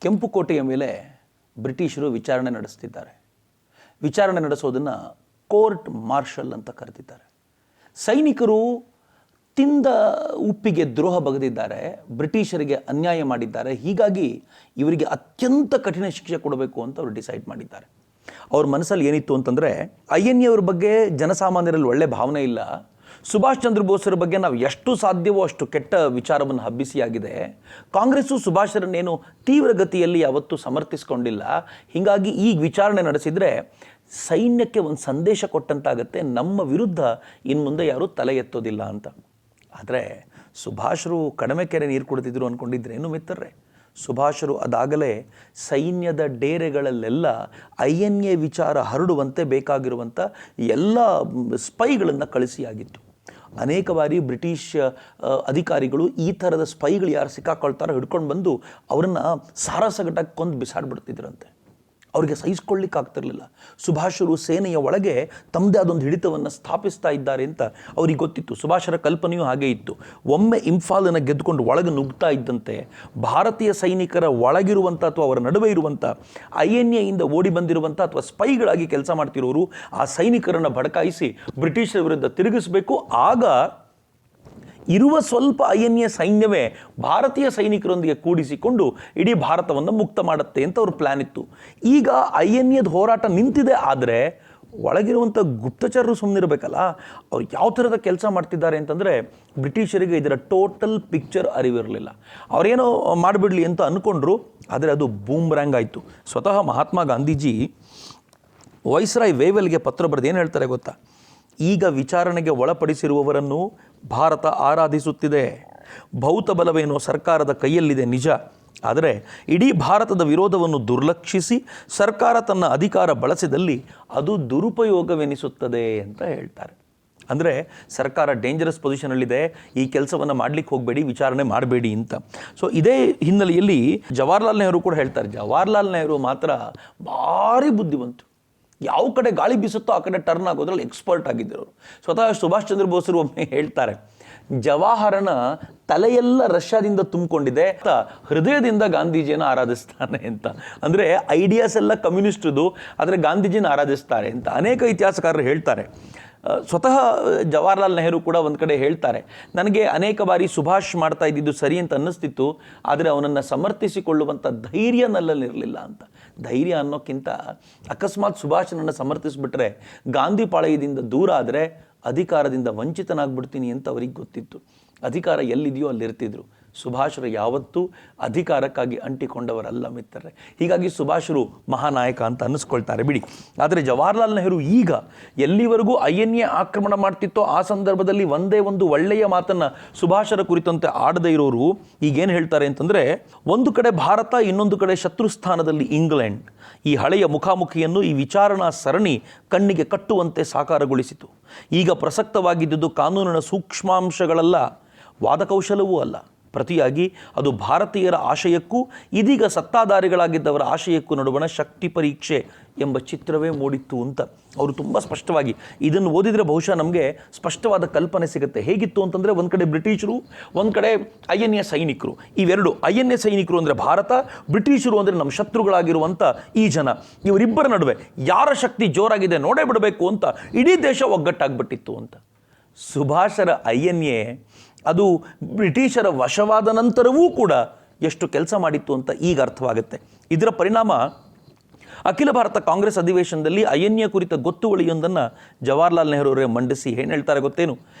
ಕೆಂಪುಕೋಟೆಯ ಮೇಲೆ ಬ್ರಿಟಿಷರು ವಿಚಾರಣೆ ನಡೆಸ್ತಿದ್ದಾರೆ. ವಿಚಾರಣೆ ನಡೆಸೋದನ್ನು ಕೋರ್ಟ್ ಮಾರ್ಷಲ್ ಅಂತ ಕರೆದಿದ್ದಾರೆ. ಸೈನಿಕರು ತಿಂದ ಉಪ್ಪಿಗೆ ದ್ರೋಹ ಬಗೆದಿದ್ದಾರೆ, ಬ್ರಿಟಿಷರಿಗೆ ಅನ್ಯಾಯ ಮಾಡಿದ್ದಾರೆ. ಹೀಗಾಗಿ ಇವರಿಗೆ ಅತ್ಯಂತ ಕಠಿಣ ಶಿಕ್ಷೆ ಕೊಡಬೇಕು ಅಂತ ಅವರು ಡಿಸೈಡ್ ಮಾಡಿದ್ದಾರೆ. ಅವ್ರ ಮನಸ್ಸಲ್ಲಿ ಏನಿತ್ತು ಅಂತಂದರೆ, INA ಅವ್ರ ಬಗ್ಗೆ ಜನಸಾಮಾನ್ಯರಲ್ಲಿ ಒಳ್ಳೆ ಭಾವನೆ ಇಲ್ಲ. ಸುಭಾಷ್ ಚಂದ್ರ ಬೋಸರ ಬಗ್ಗೆ ನಾವು ಎಷ್ಟು ಸಾಧ್ಯವೋ ಅಷ್ಟು ಕೆಟ್ಟ ವಿಚಾರವನ್ನು ಹಬ್ಬಿಸಿಯಾಗಿದೆ. ಕಾಂಗ್ರೆಸ್ಸು ಸುಭಾಷರನ್ನೇನು ತೀವ್ರಗತಿಯಲ್ಲಿ ಯಾವತ್ತೂ ಸಮರ್ಥಿಸ್ಕೊಂಡಿಲ್ಲ. ಹೀಗಾಗಿ ಈಗ ವಿಚಾರಣೆ ನಡೆಸಿದರೆ ಸೈನ್ಯಕ್ಕೆ ಒಂದು ಸಂದೇಶ ಕೊಟ್ಟಂತಾಗತ್ತೆ, ನಮ್ಮ ವಿರುದ್ಧ ಇನ್ನು ಮುಂದೆ ಯಾರೂ ತಲೆ ಎತ್ತೋದಿಲ್ಲ ಅಂತ. ಆದರೆ ಸುಭಾಷರು ಕಡಿಮೆ ಕೆರೆ ನೀರು ಕುಡಿದಿದ್ರು ಅಂದ್ಕೊಂಡಿದ್ರೇನು ಮಿತ್ರರೇ? ಸುಭಾಷರು ಅದಾಗಲೇ ಸೈನ್ಯದ ಡೇರೆಗಳಲ್ಲೆಲ್ಲ INA ವಿಚಾರ ಹರಡುವಂತೆ ಬೇಕಾಗಿರುವಂಥ ಎಲ್ಲ ಸ್ಪೈಗಳನ್ನು ಕಳಿಸಿಯಾಗಿತ್ತು. ಅನೇಕ ಬಾರಿ ಬ್ರಿಟಿಷ್ ಅಧಿಕಾರಿಗಳು ಈ ಥರದ ಸ್ಪೈಗಳು ಯಾರು ಸಿಕ್ಕಾಕೊಳ್ತಾರೋ ಹಿಡ್ಕೊಂಡು ಬಂದು ಅವರನ್ನು ಸಾರಾಸಗಟಾಗಿ ಕೊಂದು ಬಿಸಾಡ್ಬಿಡ್ತಿದ್ರಂತೆ. ಅವರಿಗೆ ಸಹಿಸ್ಕೊಳ್ಳಿಕ್ಕೆ ಆಗ್ತಿರಲಿಲ್ಲ. ಸುಭಾಷರು ಸೇನೆಯ ಒಳಗೆ ತಮ್ಮದೇ ಆದೊಂದು ಹಿಡಿತವನ್ನು ಸ್ಥಾಪಿಸ್ತಾ ಇದ್ದಾರೆ ಅಂತ ಅವ್ರಿಗೆ ಗೊತ್ತಿತ್ತು. ಸುಭಾಷರ ಕಲ್ಪನೆಯೂ ಹಾಗೆ ಇತ್ತು. ಒಮ್ಮೆ ಇಂಫಾಲನ್ನು ಗೆದ್ದುಕೊಂಡು ಒಳಗೆ ನುಗ್ತಾ ಇದ್ದಂತೆ ಭಾರತೀಯ ಸೈನಿಕರ ಒಳಗಿರುವಂಥ ಅಥವಾ ಅವರ ನಡುವೆ ಇರುವಂಥ INA ಇಂದ ಓಡಿ ಬಂದಿರುವಂಥ ಅಥವಾ ಸ್ಪೈಗಳಾಗಿ ಕೆಲಸ ಮಾಡ್ತಿರೋರು ಆ ಸೈನಿಕರನ್ನು ಭಡಕಾಯಿಸಿ ಬ್ರಿಟಿಷರ ವಿರುದ್ಧ ತಿರುಗಿಸಬೇಕು. ಆಗ ಇರುವ ಸ್ವಲ್ಪ INA ಸೈನ್ಯವೇ ಭಾರತೀಯ ಸೈನಿಕರೊಂದಿಗೆ ಕೂಡಿಸಿಕೊಂಡು ಇಡೀ ಭಾರತವನ್ನು ಮುಕ್ತ ಮಾಡುತ್ತೆ ಅಂತ ಅವ್ರ ಪ್ಲ್ಯಾನ್ ಇತ್ತು. ಈಗ INAದ ಹೋರಾಟ ನಿಂತಿದೆ, ಆದರೆ ಒಳಗಿರುವಂಥ ಗುಪ್ತಚರರು ಸುಮ್ಮನಿರಬೇಕಲ್ಲ. ಅವ್ರು ಯಾವ ಥರದ ಕೆಲಸ ಮಾಡ್ತಿದ್ದಾರೆ ಅಂತಂದರೆ ಬ್ರಿಟಿಷರಿಗೆ ಇದರ ಟೋಟಲ್ ಪಿಕ್ಚರ್ ಅರಿವಿರಲಿಲ್ಲ. ಅವರೇನೋ ಮಾಡಿಬಿಡಲಿ ಅಂತ ಅಂದ್ಕೊಂಡ್ರು, ಆದರೆ ಅದು ಬೂಮ್ರ್ಯಾಂಗ್ ಆಯಿತು. ಸ್ವತಃ ಮಹಾತ್ಮ ಗಾಂಧೀಜಿ ವೈಸ್ರಾಯ್ ವೇವೆಲ್ಗೆ ಪತ್ರ ಬರೆದು ಏನು ಹೇಳ್ತಾರೆ ಗೊತ್ತಾ? ಈಗ ವಿಚಾರಣೆಗೆ ಒಳಪಡಿಸಿರುವವರನ್ನು ಭಾರತ ಆರಾಧಿಸುತ್ತಿದೆ. ಭೌತ ಬಲವೇನೋ ಸರ್ಕಾರದ ಕೈಯಲ್ಲಿದೆ ನಿಜ, ಆದರೆ ಇಡೀ ಭಾರತದ ವಿರೋಧವನ್ನು ದುರ್ಲಕ್ಷಿಸಿ ಸರ್ಕಾರ ತನ್ನ ಅಧಿಕಾರ ಬಳಸಿದಲ್ಲಿ ಅದು ದುರುಪಯೋಗವೆನಿಸುತ್ತದೆ ಅಂತ ಹೇಳ್ತಾರೆ. ಅಂದರೆ ಸರ್ಕಾರ ಡೇಂಜರಸ್ ಪೊಸಿಷನಲ್ಲಿದೆ, ಈ ಕೆಲಸವನ್ನು ಮಾಡಲಿಕ್ಕೆ ಹೋಗಬೇಡಿ, ವಿಚಾರಣೆ ಮಾಡಬೇಡಿ ಅಂತ. ಸೊ ಇದೇ ಹಿನ್ನೆಲೆಯಲ್ಲಿ ಜವಾಹರ್ಲಾಲ್ ನೆಹರು ಕೂಡ ಹೇಳ್ತಾರೆ. ಜವಾಹರ್ಲಾಲ್ ನೆಹರು ಮಾತ್ರ ಭಾರಿ ಬುದ್ಧಿವಂತರು. ಯಾವ ಕಡೆ ಗಾಳಿ ಬೀಸುತ್ತೋ ಆ ಕಡೆ ಟರ್ನ್ ಆಗೋದ್ರಲ್ಲಿ ಎಕ್ಸ್ಪರ್ಟ್ ಆಗಿದ್ದರು. ಸ್ವತಃ ಸುಭಾಷ್ ಚಂದ್ರ ಬೋಸರು ಒಮ್ಮೆ ಹೇಳ್ತಾರೆ, ಜವಾಹರನ ತಲೆಯೆಲ್ಲ ರಷ್ಯಾದಿಂದ ತುಂಬಿಕೊಂಡಿದೆ, ಹೃದಯದಿಂದ ಗಾಂಧೀಜಿಯನ್ನು ಆರಾಧಿಸ್ತಾನೆ ಅಂತ. ಅಂದರೆ ಐಡಿಯಾಸ್ ಎಲ್ಲ ಕಮ್ಯುನಿಸ್ಟ್ದು, ಆದರೆ ಗಾಂಧೀಜಿನ ಆರಾಧಿಸ್ತಾರೆ ಅಂತ ಅನೇಕ ಇತಿಹಾಸಕಾರರು ಹೇಳ್ತಾರೆ. ಸ್ವತಃ ಜವಾಹರ್ಲಾಲ್ ನೆಹರು ಕೂಡ ಒಂದು ಕಡೆ ಹೇಳ್ತಾರೆ, ನನಗೆ ಅನೇಕ ಬಾರಿ ಸುಭಾಷ್ ಮಾಡ್ತಾ ಇದ್ದಿದ್ದು ಸರಿ ಅಂತ ಅನ್ನಿಸ್ತಿತ್ತು, ಆದರೆ ಅವನನ್ನು ಸಮರ್ಥಿಸಿಕೊಳ್ಳುವಂಥ ಧೈರ್ಯ ನನ್ನಲ್ಲಿರಲಿಲ್ಲ ಅಂತ. ಧೈರ್ಯ ಅನ್ನೋಕ್ಕಿಂತ ಅಕಸ್ಮಾತ್ ಸುಭಾಷನನ್ನು ಸಮರ್ಥಿಸಿಬಿಟ್ರೆ ಗಾಂಧಿ ಪಾಳಯದಿಂದ ದೂರ ಆದರೆ ಅಧಿಕಾರದಿಂದ ವಂಚಿತನಾಗ್ಬಿಡ್ತೀನಿ ಅಂತ ಅವ್ರಿಗೆ ಗೊತ್ತಿತ್ತು. ಅಧಿಕಾರ ಎಲ್ಲಿದೆಯೋ ಅಲ್ಲಿರ್ತಿದ್ರು. ಸುಭಾಷರು ಯಾವತ್ತೂ ಅಧಿಕಾರಕ್ಕಾಗಿ ಅಂಟಿಕೊಂಡವರಲ್ಲ ಮಿತ್ರರೇ. ಹೀಗಾಗಿ ಸುಭಾಷರು ಮಹಾನಾಯಕ ಅಂತ ಅನ್ನಿಸ್ಕೊಳ್ತಾರೆ ಬಿಡಿ. ಆದರೆ ಜವಾಹರ್ಲಾಲ್ ನೆಹರು ಈಗ ಎಲ್ಲಿವರೆಗೂ INA ಆಕ್ರಮಣ ಮಾಡ್ತಿತ್ತೋ ಆ ಸಂದರ್ಭದಲ್ಲಿ ಒಂದೇ ಒಂದು ಒಳ್ಳೆಯ ಮಾತನ್ನು ಸುಭಾಷರ ಕುರಿತಂತೆ ಆಡದೇ ಇರೋರು ಈಗೇನು ಹೇಳ್ತಾರೆ ಅಂತಂದರೆ, ಒಂದು ಕಡೆ ಭಾರತ, ಇನ್ನೊಂದು ಕಡೆ ಶತ್ರುಸ್ಥಾನದಲ್ಲಿ ಇಂಗ್ಲೆಂಡ್. ಈ ಹಳೆಯ ಮುಖಾಮುಖಿಯನ್ನು ಈ ವಿಚಾರಣಾ ಸರಣಿ ಕಣ್ಣಿಗೆ ಕಟ್ಟುವಂತೆ ಸಾಕಾರಗೊಳಿಸಿತು. ಈಗ ಪ್ರಸಕ್ತವಾಗಿದ್ದುದು ಕಾನೂನಿನ ಸೂಕ್ಷ್ಮಾಂಶಗಳಲ್ಲ, ವಾದಕೌಶಲವೂ ಅಲ್ಲ. ಪ್ರತಿಯಾಗಿ ಅದು ಭಾರತೀಯರ ಆಶಯಕ್ಕೂ ಇದೀಗ ಸತ್ತಾಧಾರಿಗಳಾಗಿದ್ದವರ ಆಶಯಕ್ಕೂ ನಡುವಣ ಶಕ್ತಿ ಪರೀಕ್ಷೆ ಎಂಬ ಚಿತ್ರವೇ ಮೂಡಿತ್ತು ಅಂತ ಅವರು ತುಂಬ ಸ್ಪಷ್ಟವಾಗಿ ಇದನ್ನು ಓದಿದರೆ ಬಹುಶಃ ನಮಗೆ ಸ್ಪಷ್ಟವಾದ ಕಲ್ಪನೆ ಸಿಗುತ್ತೆ. ಹೇಗಿತ್ತು ಅಂತಂದರೆ, ಒಂದು ಕಡೆ ಬ್ರಿಟಿಷರು, ಒಂದು ಕಡೆ INA ಸೈನಿಕರು. ಇವೆರಡು, INA ಸೈನಿಕರು ಅಂದರೆ ಭಾರತ, ಬ್ರಿಟಿಷರು ಅಂದರೆ ನಮ್ಮ ಶತ್ರುಗಳಾಗಿರುವಂಥ ಈ ಜನ, ಇವರಿಬ್ಬರ ನಡುವೆ ಯಾರ ಶಕ್ತಿ ಜೋರಾಗಿದೆ ನೋಡೇ ಬಿಡಬೇಕು ಅಂತ ಇಡೀ ದೇಶ ಒಗ್ಗಟ್ಟಾಗ್ಬಿಟ್ಟಿತ್ತು ಅಂತ. ಸುಭಾಷರ INA ಅದು ಬ್ರಿಟಿಷರ ವಶವಾದ ನಂತರವೂ ಕೂಡ ಎಷ್ಟು ಕೆಲಸ ಮಾಡಿತ್ತು ಅಂತ ಈಗ ಅರ್ಥವಾಗುತ್ತೆ. ಇದರ ಪರಿಣಾಮ ಅಖಿಲ ಭಾರತ ಕಾಂಗ್ರೆಸ್ ಅಧಿವೇಶನದಲ್ಲಿ INA ಕುರಿತ ಗೊತ್ತುವಳಿಯೊಂದನ್ನು ಜವಾಹರ್ಲಾಲ್ ನೆಹರು ಅವರೇ ಮಂಡಿಸಿ ಏನು ಹೇಳ್ತಾರೆ ಗೊತ್ತೇನು?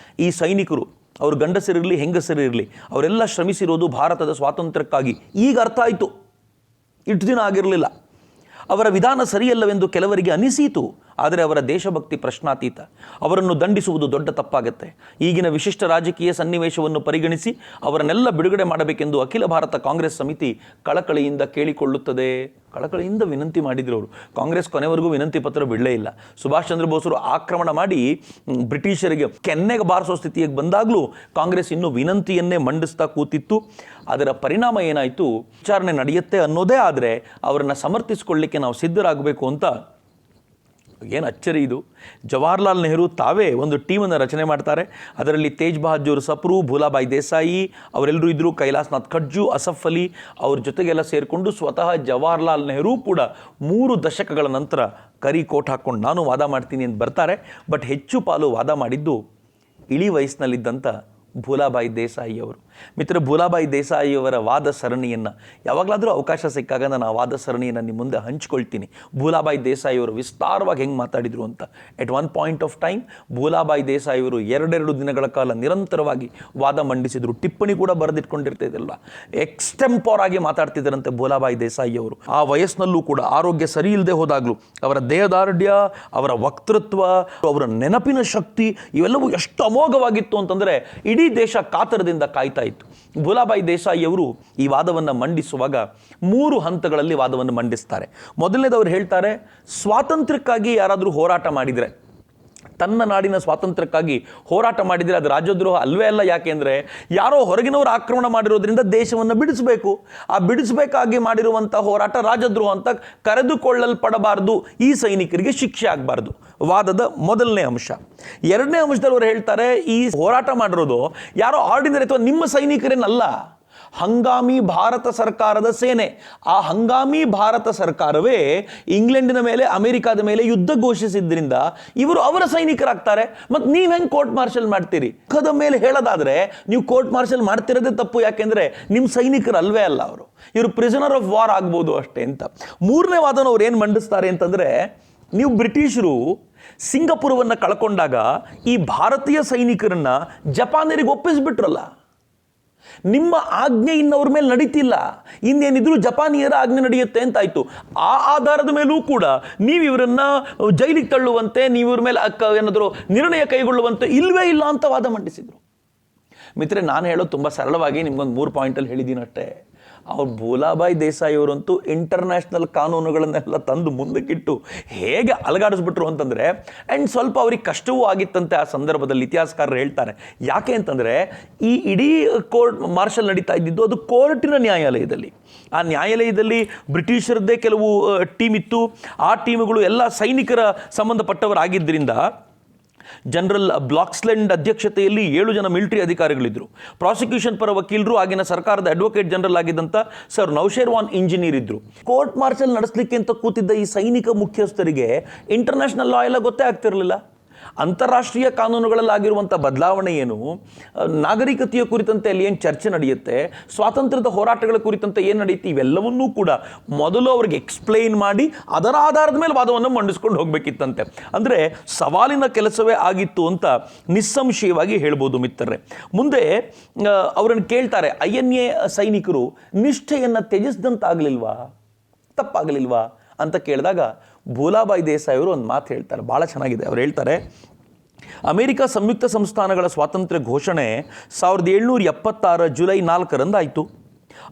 ಈ ಸೈನಿಕರು, ಅವರು ಗಂಡಸರಿರಲಿ ಹೆಂಗಸರಿರಲಿ, ಅವರೆಲ್ಲ ಶ್ರಮಿಸಿರೋದು ಭಾರತದ ಸ್ವಾತಂತ್ರ್ಯಕ್ಕಾಗಿ. ಈಗ ಅರ್ಥ ಆಯಿತು, ಇಷ್ಟು ದಿನ ಆಗಿರಲಿಲ್ಲ. ಅವರ ವಿಧಾನ ಸರಿಯಲ್ಲವೆಂದು ಕೆಲವರಿಗೆ ಅನಿಸೀತು, ಆದರೆ ಅವರ ದೇಶಭಕ್ತಿ ಪ್ರಶ್ನಾತೀತ. ಅವರನ್ನು ದಂಡಿಸುವುದು ದೊಡ್ಡ ತಪ್ಪಾಗುತ್ತೆ. ಈಗಿನ ವಿಶಿಷ್ಟ ರಾಜಕೀಯ ಸನ್ನಿವೇಶವನ್ನು ಪರಿಗಣಿಸಿ ಅವರನ್ನೆಲ್ಲ ಬಿಡುಗಡೆ ಮಾಡಬೇಕೆಂದು ಅಖಿಲ ಭಾರತ ಕಾಂಗ್ರೆಸ್ ಸಮಿತಿ ಕಳಕಳಿಯಿಂದ ಕೇಳಿಕೊಳ್ಳುತ್ತದೆ. ಕಳಕಳಿಯಿಂದ ವಿನಂತಿ ಮಾಡಿದ್ರು ಅವರು. ಕಾಂಗ್ರೆಸ್ ಕೊನೆವರೆಗೂ ವಿನಂತಿ ಪತ್ರ ಬಿಡಲೇ ಇಲ್ಲ. ಸುಭಾಷ್ ಚಂದ್ರ ಬೋಸರು ಆಕ್ರಮಣ ಮಾಡಿ ಬ್ರಿಟಿಷರಿಗೆ ಕೆನ್ನೆಗೆ ಬಾರಿಸೋ ಸ್ಥಿತಿಗೆ ಬಂದಾಗಲೂ ಕಾಂಗ್ರೆಸ್ ಇನ್ನೂ ವಿನಂತಿಯನ್ನೇ ಮಂಡಿಸ್ತಾ ಕೂತಿತ್ತು. ಅದರ ಪರಿಣಾಮ ಏನಾಯಿತು? ವಿಚಾರಣೆ ನಡೆಯುತ್ತೆ ಅನ್ನೋದೇ ಆದರೆ ಅವರನ್ನು ಸಮರ್ಥಿಸಿಕೊಳ್ಳಲಿಕ್ಕೆ ನಾವು ಸಿದ್ಧರಾಗಬೇಕು ಅಂತ ಏನು ಅಚ್ಚರಿ ಇದು. ಜವಾಹರ್ಲಾಲ್ ನೆಹರು ತಾವೇ ಒಂದು ಟೀಮನ್ನು ರಚನೆ ಮಾಡ್ತಾರೆ. ಅದರಲ್ಲಿ ತೇಜ್ ಬಹದ್ದೂರ್ ಸಪ್ರು, ಭೂಲಾಬಾಯಿ ದೇಸಾಯಿ ಅವರೆಲ್ಲರೂ ಇದ್ದರು, ಕೈಲಾಸನಾಥ್ ಖರ್ಜು, ಅಸಫ್ ಅಲಿ ಅವ್ರ ಜೊತೆಗೆಲ್ಲ ಸೇರಿಕೊಂಡು ಸ್ವತಃ ಜವಾಹರ್ಲಾಲ್ ನೆಹರು ಕೂಡ 3 ದಶಕಗಳ ನಂತರ ಕರಿ ಕೋಟ್ ಹಾಕ್ಕೊಂಡು ನಾನು ವಾದ ಮಾಡ್ತೀನಿ ಅಂತ ಬರ್ತಾರೆ. ಬಟ್ ಹೆಚ್ಚು ಪಾಲು ವಾದ ಮಾಡಿದ್ದು ಇಳಿ ವಯಸ್ಸಿನಲ್ಲಿದ್ದಂಥ ಭೂಲಾಬಾಯಿ ದೇಸಾಯಿ ಅವರು. ಮಿತ್ರ, ಭೂಲಾಬಾಯಿ ದೇಸಾಯಿಯವರ ವಾದ ಸರಣಿಯನ್ನು ಯಾವಾಗಲಾದರೂ ಅವಕಾಶ ಸಿಕ್ಕಾಗ ನಾನು ಆ ವಾದ ಸರಣಿಯನ್ನು ನಿಮ್ಮ ಮುಂದೆ ಹಂಚ್ಕೊಳ್ತೀನಿ. ಭೂಲಾಬಾಯಿ ದೇಸಾಯಿಯವರು ವಿಸ್ತಾರವಾಗಿ ಹೆಂಗೆ ಮಾತಾಡಿದರು ಅಂತ. ಎಟ್ ಒನ್ ಪಾಯಿಂಟ್ ಆಫ್ ಟೈಮ್ ಭೂಲಾಬಾಯಿ ದೇಸಾಯಿಯವರು 2 ದಿನಗಳ ಕಾಲ ನಿರಂತರವಾಗಿ ವಾದ ಮಂಡಿಸಿದರು. ಟಿಪ್ಪಣಿ ಕೂಡ ಬರೆದಿಟ್ಕೊಂಡಿರ್ತಿದ್ದಿಲ್ಲ. ಎಕ್ಸ್ಟೆಂಪೋರ್ ಆಗಿ ಮಾತಾಡ್ತಿದ್ದರಂತೆ ಭೂಲಾಬಾಯಿ ದೇಸಾಯಿಯವರು. ಆ ವಯಸ್ಸಿನಲ್ಲೂ ಕೂಡ ಆರೋಗ್ಯ ಸರಿ ಇಲ್ಲದೆ ಹೋದಾಗಲೂ ಅವರ ದೇಹದಾರ್ಢ್ಯ, ಅವರ ವಕ್ತೃತ್ವ, ಅವರ ನೆನಪಿನ ಶಕ್ತಿ ಇವೆಲ್ಲವೂ ಎಷ್ಟು ಅಮೋಘವಾಗಿತ್ತು ಅಂತಂದರೆ ಇಡೀ ದೇಶ ಕಾತರದಿಂದ ಕಾಯ್ತಾ ಇತ್ತು. ಭೂಲಾಬಾಯಿ ದೇಸಾಯಿಯವರು ಈ ವಾದವನ್ನು ಮಂಡಿಸುವಾಗ 3 ಹಂತಗಳಲ್ಲಿ ವಾದವನ್ನು ಮಂಡಿಸ್ತಾರೆ. ಮೊದಲನೇದವರು ಹೇಳ್ತಾರೆ, ಸ್ವಾತಂತ್ರ್ಯಕ್ಕಾಗಿ ಯಾರಾದರೂ ಹೋರಾಟ ಮಾಡಿದರೆ, ತನ್ನ ನಾಡಿನ ಸ್ವಾತಂತ್ರ್ಯಕ್ಕಾಗಿ ಹೋರಾಟ ಮಾಡಿದರೆ ಅದು ರಾಜದ್ರೋಹ ಅಲ್ವೇ ಅಲ್ಲ. ಯಾಕೆಂದರೆ ಯಾರೋ ಹೊರಗಿನವರು ಆಕ್ರಮಣ ಮಾಡಿರೋದ್ರಿಂದ ದೇಶವನ್ನು ಬಿಡಿಸಬೇಕು. ಆ ಬಿಡಿಸಬೇಕಾಗಿ ಮಾಡಿರುವಂಥ ಹೋರಾಟ ರಾಜದ್ರೋಹ ಅಂತ ಕರೆದುಕೊಳ್ಳಲ್ಪಡಬಾರ್ದು. ಈ ಸೈನಿಕರಿಗೆ ಶಿಕ್ಷೆ ಆಗಬಾರ್ದು. ವಾದದ ಮೊದಲನೇ ಅಂಶ. ಎರಡನೇ ಅಂಶದಲ್ಲಿ ಅವರು ಹೇಳ್ತಾರೆ, ಈ ಹೋರಾಟ ಮಾಡಿರೋದು ಯಾರೋ ಆರ್ಡಿನರಿ ಅಥವಾ ನಿಮ್ಮ ಸೈನಿಕರೇನಲ್ಲ, ಹಂಗಾಮಿ ಭಾರತ ಸರ್ಕಾರದ ಸೇನೆ. ಆ ಹಂಗಾಮಿ ಭಾರತ ಸರ್ಕಾರವೇ ಇಂಗ್ಲೆಂಡಿನ ಮೇಲೆ, ಅಮೆರಿಕಾದ ಮೇಲೆ ಯುದ್ಧ ಘೋಷಿಸಿದ್ರಿಂದ ಇವರು ಅವರ ಸೈನಿಕರಾಗ್ತಾರೆ. ಮತ್ತು ನೀವು ಹೆಂಗೆ ಕೋರ್ಟ್ ಮಾರ್ಷಲ್ ಮಾಡ್ತೀರಿ? ಮುಖದ ಮೇಲೆ ಹೇಳೋದಾದ್ರೆ ನೀವು ಕೋರ್ಟ್ ಮಾರ್ಷಲ್ ಮಾಡ್ತಿರೋದೇ ತಪ್ಪು. ಯಾಕೆಂದ್ರೆ ನಿಮ್ಮ ಸೈನಿಕರು ಅಲ್ವೇ ಅಲ್ಲ, ಅವರು ಇವರು ಪ್ರಿಸನರ್ ಆಫ್ ವಾರ್ ಆಗ್ಬೋದು ಅಷ್ಟೇ ಅಂತ. ಮೂರನೇ ವಾದನ ಅವ್ರು ಏನು ಮಂಡಿಸ್ತಾರೆ ಅಂತಂದ್ರೆ, ನೀವು ಬ್ರಿಟಿಷರು ಸಿಂಗಪುರವನ್ನು ಕಳ್ಕೊಂಡಾಗ ಈ ಭಾರತೀಯ ಸೈನಿಕರನ್ನ ಜಪಾನಿಯರಿಗೆ ಒಪ್ಪಿಸ್ಬಿಟ್ರಲ್ಲ, ನಿಮ್ಮ ಆಜ್ಞೆ ಇನ್ನವ್ರ ಮೇಲೆ ನಡೀತಿಲ್ಲ, ಇನ್ನೇನಿದ್ರು ಜಪಾನಿಯರ ಆಜ್ಞೆ ನಡೆಯುತ್ತೆ ಅಂತಾಯ್ತು. ಆ ಆಧಾರದ ಮೇಲೂ ಕೂಡ ನೀವು ಇವರನ್ನ ಜೈಲಿಗೆ ತಳ್ಳುವಂತೆ, ನೀವು ಇವ್ರ ಮೇಲೆ ಏನಾದರೂ ನಿರ್ಣಯ ಕೈಗೊಳ್ಳುವಂತೆ ಇಲ್ವೇ ಇಲ್ಲ ಅಂತ ವಾದ ಮಂಡಿಸಿದ್ರು. ಮಿತ್ರೆ, ನಾನು ಹೇಳೋದು ತುಂಬ ಸರಳವಾಗಿ ನಿಮ್ಗೊಂದು 3 ಪಾಯಿಂಟಲ್ಲಿ ಹೇಳಿದ್ದೀನಿ ಅಷ್ಟೇ. ಅವ್ರು ಭೂಲಾಬಾಯಿ ದೇಸಾಯಿ ಅವರಂತೂ ಇಂಟರ್ನ್ಯಾಷನಲ್ ಕಾನೂನುಗಳನ್ನೆಲ್ಲ ತಂದು ಮುಂದಕ್ಕಿಟ್ಟು ಹೇಗೆ ಅಲಗಾಡಿಸ್ಬಿಟ್ರು ಅಂತಂದರೆ, ಆ್ಯಂಡ್ ಸ್ವಲ್ಪ ಅವ್ರಿಗೆ ಕಷ್ಟವೂ ಆಗಿತ್ತಂತೆ ಆ ಸಂದರ್ಭದಲ್ಲಿ. ಇತಿಹಾಸಕಾರರು ಹೇಳ್ತಾರೆ. ಯಾಕೆ ಅಂತಂದರೆ, ಈ ಇಡೀ ಕೋರ್ಟ್ ಮಾರ್ಷಲ್ ನಡೀತಾ ಇದ್ದಿದ್ದು ಅದು ಕೋರ್ಟಿನ ನ್ಯಾಯಾಲಯದಲ್ಲಿ. ಆ ನ್ಯಾಯಾಲಯದಲ್ಲಿ ಬ್ರಿಟಿಷರದ್ದೇ ಕೆಲವು ಟೀಮ್ ಇತ್ತು. ಆ ಟೀಮ್ಗಳು ಎಲ್ಲ ಸೈನಿಕರ ಸಂಬಂಧಪಟ್ಟವರಾಗಿದ್ದರಿಂದ ಜನರಲ್ ಬ್ಲಾಕ್ಸ್ಲೆಂಡ್ ಅಧ್ಯಕ್ಷತೆಯಲ್ಲಿ 7 ಜನ ಮಿಲಿಟರಿ ಅಧಿಕಾರಿಗಳಿದ್ದರು. ಪ್ರಾಸಿಕ್ಯೂಷನ್ ಪರ ವಕೀಲರು, ಆಗಿನ ಸರ್ಕಾರದ ಅಡ್ವೊಕೇಟ್ ಜನರಲ್ ಆಗಿದ್ದಂಥ ಸರ್ ನೌಶೇರ್ವಾನ್ ಇಂಜಿನಿಯರ್ ಇದ್ದರು. ಕೋರ್ಟ್ ಮಾರ್ಷಲ್ ನಡೆಸಲಿಕ್ಕೆ ಅಂತ ಕೂತಿದ್ದ ಈ ಸೈನಿಕ ಮುಖ್ಯಸ್ಥರಿಗೆ ಇಂಟರ್ನ್ಯಾಷನಲ್ ಲಾ ಎಲ್ಲ ಗೊತ್ತೇ ಆಗ್ತಿರಲಿಲ್ಲ. ಅಂತಾರಾಷ್ಟ್ರೀಯ ಕಾನೂನುಗಳಲ್ಲಾಗಿರುವಂಥ ಬದಲಾವಣೆ ಏನು, ನಾಗರಿಕತೆಯ ಕುರಿತಂತೆ ಅಲ್ಲಿ ಏನು ಚರ್ಚೆ ನಡೆಯುತ್ತೆ, ಸ್ವಾತಂತ್ರ್ಯದ ಹೋರಾಟಗಳ ಕುರಿತಂತೆ ಏನು ನಡೆಯುತ್ತೆ, ಇವೆಲ್ಲವನ್ನೂ ಕೂಡ ಮೊದಲು ಅವ್ರಿಗೆ ಎಕ್ಸ್ಪ್ಲೈನ್ ಮಾಡಿ ಅದರ ಆಧಾರದ ಮೇಲೆ ವಾದವನ್ನು ಮಂಡಿಸ್ಕೊಂಡು ಹೋಗಬೇಕಿತ್ತಂತೆ. ಅಂದರೆ ಸವಾಲಿನ ಕೆಲಸವೇ ಆಗಿತ್ತು ಅಂತ ನಿಸ್ಸಂಶಯವಾಗಿ ಹೇಳ್ಬೋದು ಮಿತ್ರರೇ. ಮುಂದೆ ಅವರನ್ನು ಕೇಳ್ತಾರೆ, INA ಸೈನಿಕರು ನಿಷ್ಠೆಯನ್ನು ತ್ಯಜಿಸಿದಂತಾಗಲಿಲ್ವಾ, ತಪ್ಪಾಗಲಿಲ್ವಾ ಅಂತ ಕೇಳಿದಾಗ ಭೂಲಾಬಾಯಿ ದೇಸಾಯಿ ಅವರು ಒಂದು ಮಾತು ಹೇಳ್ತಾರೆ, ಭಾಳ ಚೆನ್ನಾಗಿದೆ. ಅವ್ರು ಹೇಳ್ತಾರೆ, ಅಮೆರಿಕ ಸಂಯುಕ್ತ ಸಂಸ್ಥಾನಗಳ ಸ್ವಾತಂತ್ರ್ಯ ಘೋಷಣೆ 1776 ಜುಲೈ 4 ಆಯಿತು.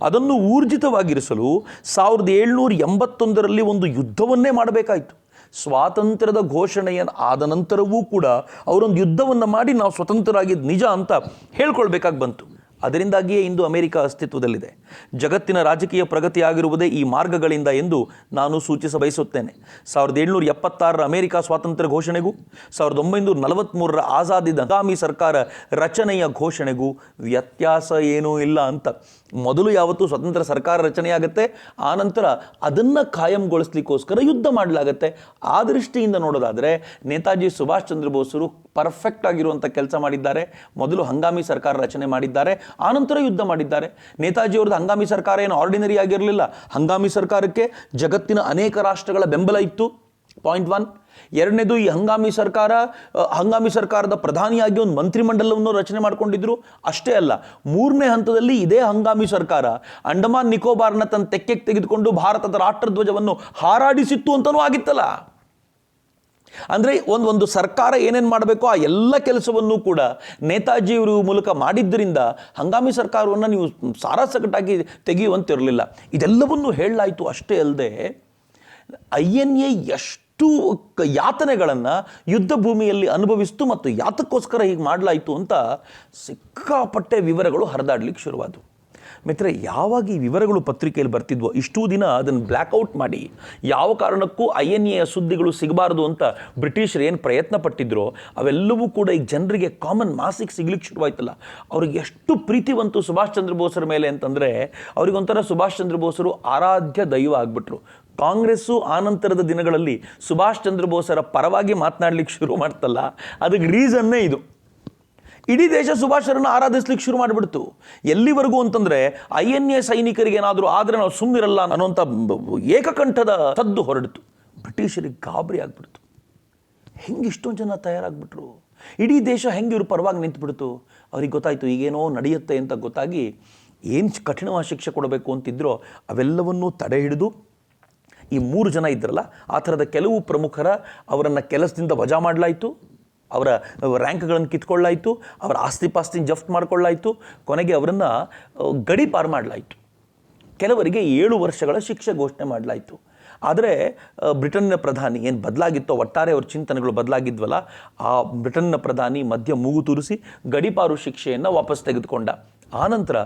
ಅದನ್ನು ಊರ್ಜಿತವಾಗಿರಿಸಲು 1781 ಒಂದು ಯುದ್ಧವನ್ನೇ ಮಾಡಬೇಕಾಯಿತು. ಸ್ವಾತಂತ್ರ್ಯದ ಘೋಷಣೆಯ ಆದ ನಂತರವೂ ಕೂಡ ಅವರೊಂದು ಯುದ್ಧವನ್ನು ಮಾಡಿ ನಾವು ಸ್ವತಂತ್ರರಾಗಿದ್ದು ನಿಜ ಅಂತ ಹೇಳ್ಕೊಳ್ಬೇಕಾಗಿ ಬಂತು. ಅದರಿಂದಾಗಿಯೇ ಇಂದು ಅಮೆರಿಕ ಅಸ್ತಿತ್ವದಲ್ಲಿದೆ. ಜಗತ್ತಿನ ರಾಜಕೀಯ ಪ್ರಗತಿ ಆಗಿರುವುದೇ ಈ ಮಾರ್ಗಗಳಿಂದ ಎಂದು ನಾನು ಸೂಚಿಸ ಬಯಸುತ್ತೇನೆ. 1776 ಅಮೆರಿಕ ಸ್ವಾತಂತ್ರ್ಯ ಘೋಷಣೆಗೂ 1943 ಆಜಾದಿದ ಹಂಗಾಮಿ ಸರ್ಕಾರ ರಚನೆಯ ಘೋಷಣೆಗೂ ವ್ಯತ್ಯಾಸ ಏನೂ ಇಲ್ಲ ಅಂತ. ಮೊದಲು ಯಾವತ್ತೂ ಸ್ವತಂತ್ರ ಸರ್ಕಾರ ರಚನೆಯಾಗುತ್ತೆ, ಆನಂತರ ಅದನ್ನು ಕಾಯಂಗೊಳಿಸ್ಲಿಕ್ಕೋಸ್ಕರ ಯುದ್ಧ ಮಾಡಲಾಗತ್ತೆ. ಆ ದೃಷ್ಟಿಯಿಂದ ನೋಡೋದಾದರೆ ನೇತಾಜಿ ಸುಭಾಷ್ ಚಂದ್ರ ಬೋಸರು ಪರ್ಫೆಕ್ಟ್ ಆಗಿರುವಂಥ ಕೆಲಸ ಮಾಡಿದ್ದಾರೆ. ಮೊದಲು ಹಂಗಾಮಿ ಸರ್ಕಾರ ರಚನೆ ಮಾಡಿದ್ದಾರೆ, ಆನಂತರ ಯುದ್ಧ ಮಾಡಿದ್ದಾರೆ. ನೇತಾಜಿಯವ್ರದ್ದು ಹಂಗಾಮಿ ಸರ್ಕಾರ ಏನು ಆರ್ಡಿನರಿ ಆಗಿರಲಿಲ್ಲ. ಹಂಗಾಮಿ ಸರ್ಕಾರಕ್ಕೆ ಜಗತ್ತಿನ ಅನೇಕ ರಾಷ್ಟ್ರಗಳ ಬೆಂಬಲ ಇತ್ತು. ಪಾಯಿಂಟ್ 1. ಎರಡನೇದು, ಈ ಹಂಗಾಮಿ ಸರ್ಕಾರದ ಪ್ರಧಾನಿಯಾಗಿ ಒಂದು ಮಂತ್ರಿಮಂಡಲವನ್ನು ರಚನೆ ಮಾಡಿಕೊಂಡಿದ್ರು. ಅಷ್ಟೇ ಅಲ್ಲ, 3ನೇ ಹಂತದಲ್ಲಿ ಇದೇ ಹಂಗಾಮಿ ಸರ್ಕಾರ ಅಂಡಮಾನ್ ನಿಕೋಬಾರ್ನ ತನ್ನ ತೆಕ್ಕೆಗೆ ತೆಗೆದುಕೊಂಡು ಭಾರತದ ರಾಷ್ಟ್ರಧ್ವಜವನ್ನು ಹಾರಾಡಿಸಿತ್ತು ಅಂತಲೂ ಆಗಿತ್ತಲ್ಲ. ಅಂದರೆ ಒಂದು ಸರ್ಕಾರ ಏನೇನು ಮಾಡಬೇಕೋ ಆ ಎಲ್ಲ ಕೆಲಸವನ್ನು ಕೂಡ ನೇತಾಜಿಯವರು ಮೂಲಕ ಮಾಡಿದ್ದರಿಂದ ಹಂಗಾಮಿ ಸರ್ಕಾರವನ್ನು ನೀವು ಸಾರಾಸಗಟಾಗಿ ತೆಗೆಯುವಂತಿರಲಿಲ್ಲ. ಇದೆಲ್ಲವನ್ನು ಹೇಳಲಾಯಿತು. ಅಷ್ಟೇ ಅಲ್ಲದೆ INA ಎಷ್ಟು ಯಾತನೆಗಳನ್ನು ಯುದ್ಧ ಭೂಮಿಯಲ್ಲಿ ಅನುಭವಿಸ್ತು ಮತ್ತು ಯಾತಕ್ಕೋಸ್ಕರ ಹೀಗೆ ಮಾಡಲಾಯಿತು ಅಂತ ಸಿಕ್ಕಾಪಟ್ಟೆ ವಿವರಗಳು ಹರಿದಾಡ್ಲಿಕ್ಕೆ ಶುರುವಾದವು. ಮಿತ್ರ, ಯಾವಾಗ ಈ ವಿವರಗಳು ಪತ್ರಿಕೆಯಲ್ಲಿ ಬರ್ತಿದ್ವೋ ಇಷ್ಟೂ ದಿನ ಅದನ್ನು ಬ್ಲ್ಯಾಕ್ಔಟ್ ಮಾಡಿ ಯಾವ ಕಾರಣಕ್ಕೂ INA ಸುದ್ದಿಗಳು ಸಿಗಬಾರ್ದು ಅಂತ ಬ್ರಿಟಿಷರು ಏನು ಪ್ರಯತ್ನ ಪಟ್ಟಿದ್ರೋ ಅವೆಲ್ಲವೂ ಕೂಡ ಈಗ ಜನರಿಗೆ ಕಾಮನ್ ಮಾಸಿಗೆ ಸಿಗ್ಲಿಕ್ಕೆ ಶುರುವಾಯ್ತಲ್ಲ. ಅವ್ರಿಗೆ ಎಷ್ಟು ಪ್ರೀತಿ ಬಂತು ಸುಭಾಷ್ ಚಂದ್ರ ಬೋಸರ ಮೇಲೆ ಅಂತಂದರೆ, ಅವ್ರಿಗೊಂಥರ ಸುಭಾಷ್ ಚಂದ್ರ ಬೋಸರು ಆರಾಧ್ಯ ದೈವ ಆಗ್ಬಿಟ್ರು. ಕಾಂಗ್ರೆಸ್ಸು ಆನಂತರದ ದಿನಗಳಲ್ಲಿ ಸುಭಾಷ್ ಚಂದ್ರ ಬೋಸರ ಪರವಾಗಿ ಮಾತನಾಡ್ಲಿಕ್ಕೆ ಶುರು ಮಾಡ್ತಲ್ಲ, ಅದಕ್ಕೆ ರೀಸನ್ನೇ ಇದು. ಇಡೀ ದೇಶ ಸುಭಾಷರನ್ನು ಆರಾಧಿಸ್ಲಿಕ್ಕೆ ಶುರು ಮಾಡಿಬಿಡ್ತು. ಎಲ್ಲಿವರೆಗೂ ಅಂತಂದರೆ INA ಸೈನಿಕರಿಗೆ ಏನಾದರೂ ಆದರೆ ನಾವು ಸುಮ್ಮನಿರಲ್ಲ ಅನ್ನೋಂಥ ಏಕಕಂಠದ ಸದ್ದು ಹೊರಡಿತು. ಬ್ರಿಟಿಷರಿಗೆ ಗಾಬರಿ ಆಗ್ಬಿಡ್ತು. ಹೆಂಗೆ ಇಷ್ಟೊಂದು ಜನ ತಯಾರಾಗ್ಬಿಟ್ರು, ಇಡೀ ದೇಶ ಹೆಂಗೆ ಇವ್ರ ಪರವಾಗಿ ನಿಂತುಬಿಡ್ತು. ಅವ್ರಿಗೆ ಗೊತ್ತಾಯಿತು ಈಗೇನೋ ನಡೆಯುತ್ತೆ ಅಂತ ಗೊತ್ತಾಗಿ ಏನು ಕಠಿಣವಾದ ಶಿಕ್ಷೆ ಕೊಡಬೇಕು ಅಂತಿದ್ರೋ ಅವೆಲ್ಲವನ್ನೂ ತಡೆ ಹಿಡಿದು ಈ 3 ಜನ ಇದ್ರಲ್ಲ ಆ ಥರದ ಕೆಲವು ಪ್ರಮುಖರ ಅವರನ್ನು ಕೆಲಸದಿಂದ ವಜಾ ಮಾಡಲಾಯಿತು, ಅವರ ರ್ಯಾಂಕ್ಗಳನ್ನು ಕಿತ್ಕೊಳ್ಳಾಯಿತು, ಅವರ ಆಸ್ತಿ ಪಾಸ್ತಿನ ಜಫ್ತ್ ಮಾಡ್ಕೊಳ್ಳಾಯಿತು, ಕೊನೆಗೆ ಅವರನ್ನು ಗಡೀಪಾರು ಮಾಡಲಾಯಿತು. ಕೆಲವರಿಗೆ 7 ವರ್ಷಗಳ ಶಿಕ್ಷೆ ಘೋಷಣೆ ಮಾಡಲಾಯಿತು. ಆದರೆ ಬ್ರಿಟನ್ನ ಪ್ರಧಾನಿ ಏನು ಬದಲಾಗಿತ್ತೋ, ಒಟ್ಟಾರೆ ಅವ್ರ ಚಿಂತನೆಗಳು ಬದಲಾಗಿದ್ವಲ್ಲ, ಆ ಬ್ರಿಟನ್ನ ಪ್ರಧಾನಿ ಮಧ್ಯ ಮೂಗು ತೂರಿಸಿ ಗಡೀಪಾರು ಶಿಕ್ಷೆಯನ್ನು ವಾಪಸ್ ತೆಗೆದುಕೊಂಡ. ಆನಂತರ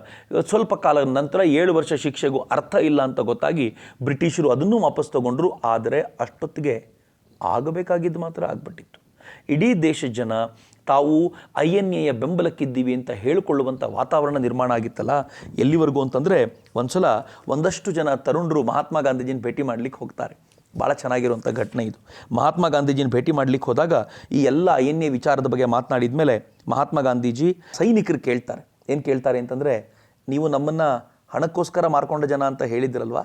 ಸ್ವಲ್ಪ ಕಾಲದ ನಂತರ 7 ವರ್ಷ ಶಿಕ್ಷೆಗೂ ಅರ್ಥ ಇಲ್ಲ ಅಂತ ಗೊತ್ತಾಗಿ ಬ್ರಿಟಿಷರು ಅದನ್ನೂ ವಾಪಸ್ ತಗೊಂಡ್ರು. ಆದರೆ ಅಷ್ಟೊತ್ತಿಗೆ ಆಗಬೇಕಾಗಿದ್ದು ಮಾತ್ರ ಆಗ್ಬಿಟ್ಟಿತ್ತು. ಇಡೀ ದೇಶದ ಜನ ತಾವು INAಯ ಬೆಂಬಲಕ್ಕಿದ್ದೀವಿ ಅಂತ ಹೇಳಿಕೊಳ್ಳುವಂಥ ವಾತಾವರಣ ನಿರ್ಮಾಣ ಆಗಿತ್ತಲ್ಲ. ಎಲ್ಲಿವರೆಗೂ ಅಂತಂದರೆ ಒಂದಷ್ಟು ಜನ ತರುಣರು ಮಹಾತ್ಮ ಗಾಂಧೀಜಿನ ಭೇಟಿ ಮಾಡಲಿಕ್ಕೆ ಹೋಗ್ತಾರೆ. ಭಾಳ ಚೆನ್ನಾಗಿರುವಂಥ ಘಟನೆ ಇದು. ಮಹಾತ್ಮ ಗಾಂಧೀಜಿನ ಭೇಟಿ ಮಾಡಲಿಕ್ಕೆ ಹೋದಾಗ ಈ ಎಲ್ಲ INA ವಿಚಾರದ ಬಗ್ಗೆ ಮಾತನಾಡಿದ ಮೇಲೆ ಮಹಾತ್ಮ ಗಾಂಧೀಜಿ ಸೈನಿಕರು ಕೇಳ್ತಾರೆ. ಏನು ಕೇಳ್ತಾರೆ ಅಂತಂದರೆ, ನೀವು ನಮ್ಮನ್ನು ಹಣಕ್ಕೋಸ್ಕರ ಮಾರ್ಕೊಂಡ ಜನ ಅಂತ ಹೇಳಿದ್ರಲ್ವಾ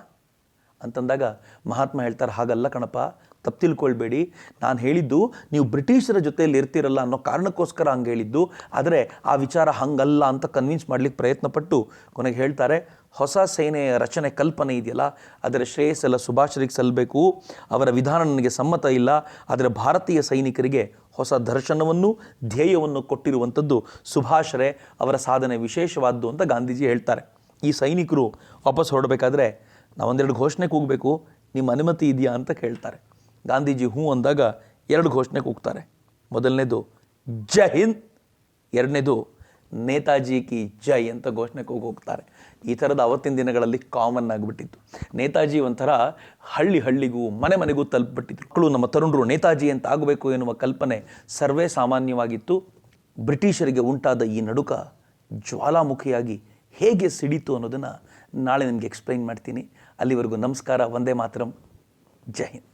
ಅಂತಂದಾಗ ಮಹಾತ್ಮ ಹೇಳ್ತಾರೆ, ಹಾಗಲ್ಲ ಕಣಪ್ಪ, ತಪ್ಪು ತಿಳ್ಕೊಳ್ಬೇಡಿ, ನಾನು ಹೇಳಿದ್ದು ನೀವು ಬ್ರಿಟಿಷರ ಜೊತೆಯಲ್ಲಿ ಇರ್ತಿರಲ್ಲ ಅನ್ನೋ ಕಾರಣಕ್ಕೋಸ್ಕರ ಹಂಗೆ ಹೇಳಿದ್ದು, ಆದರೆ ಆ ವಿಚಾರ ಹಂಗಲ್ಲ ಅಂತ ಕನ್ವಿನ್ಸ್ ಮಾಡಲಿಕ್ಕೆ ಪ್ರಯತ್ನಪಟ್ಟು ಕೊನೆಗೆ ಹೇಳ್ತಾರೆ, ಹೊಸ ಸೇನೆಯ ರಚನೆ ಕಲ್ಪನೆ ಇದೆಯಲ್ಲ ಅದರ ಶ್ರೇಯಸ್ಸೆಲ್ಲ ಸುಭಾಷರಿಗೆ ಸಲ್ಲಬೇಕು. ಅವರ ವಿಧಾನ ನನಗೆ ಸಮ್ಮತ ಇಲ್ಲ, ಆದರೆ ಭಾರತೀಯ ಸೈನಿಕರಿಗೆ ಹೊಸ ದರ್ಶನವನ್ನು ಧ್ಯೇಯವನ್ನು ಕೊಟ್ಟಿರುವಂಥದ್ದು ಸುಭಾಷರೇ, ಅವರ ಸಾಧನೆ ವಿಶೇಷವಾದ್ದು ಅಂತ ಗಾಂಧೀಜಿ ಹೇಳ್ತಾರೆ. ಈ ಸೈನಿಕರು ವಾಪಸ್ ಹೊರಡಬೇಕಾದ್ರೆ ನಾವೊಂದೆರಡು ಘೋಷಣೆ ಕೂಗಬೇಕು, ನಿಮ್ಮ ಅನುಮತಿ ಇದೆಯಾ ಅಂತ ಕೇಳ್ತಾರೆ. ಗಾಂಧೀಜಿ ಹ್ಞೂ ಅಂದಾಗ 2 ಘೋಷಣೆ ಕೂಗ್ತಾರೆ. ಮೊದಲನೇದು ಜೈ ಹಿಂದ್, ಎರಡನೇದು ನೇತಾಜಿ ಕಿ ಜೈ ಅಂತ ಘೋಷಣೆ ಹೋಗ್ತಾರೆ. ಈ ಥರದ ಅವತ್ತಿನ ದಿನಗಳಲ್ಲಿ ಕಾಮನ್ ಆಗಿಬಿಟ್ಟಿತ್ತು. ನೇತಾಜಿ ಒಂಥರ ಹಳ್ಳಿಗೂ ಮನೆಗೂ ತಲುಪಿಬಿಟ್ಟಿದ್ರು. ಮಕ್ಕಳು ನಮ್ಮ ತರುಣರು ನೇತಾಜಿ ಅಂತ ಆಗಬೇಕು ಎನ್ನುವ ಕಲ್ಪನೆ ಸರ್ವೇ ಸಾಮಾನ್ಯವಾಗಿತ್ತು. ಬ್ರಿಟಿಷರಿಗೆ ಉಂಟಾದ ಈ ನಡುಕ ಜ್ವಾಲಾಮುಖಿಯಾಗಿ ಹೇಗೆ ಸಿಡಿತು ಅನ್ನೋದನ್ನು ನಾಳೆ ನಿಮಗೆ ಎಕ್ಸ್ಪ್ಲೈನ್ ಮಾಡ್ತೀನಿ. ಅಲ್ಲಿವರೆಗೂ ನಮಸ್ಕಾರ, ವಂದೇ ಮಾತರಂ, ಜೈ ಹಿಂದ್.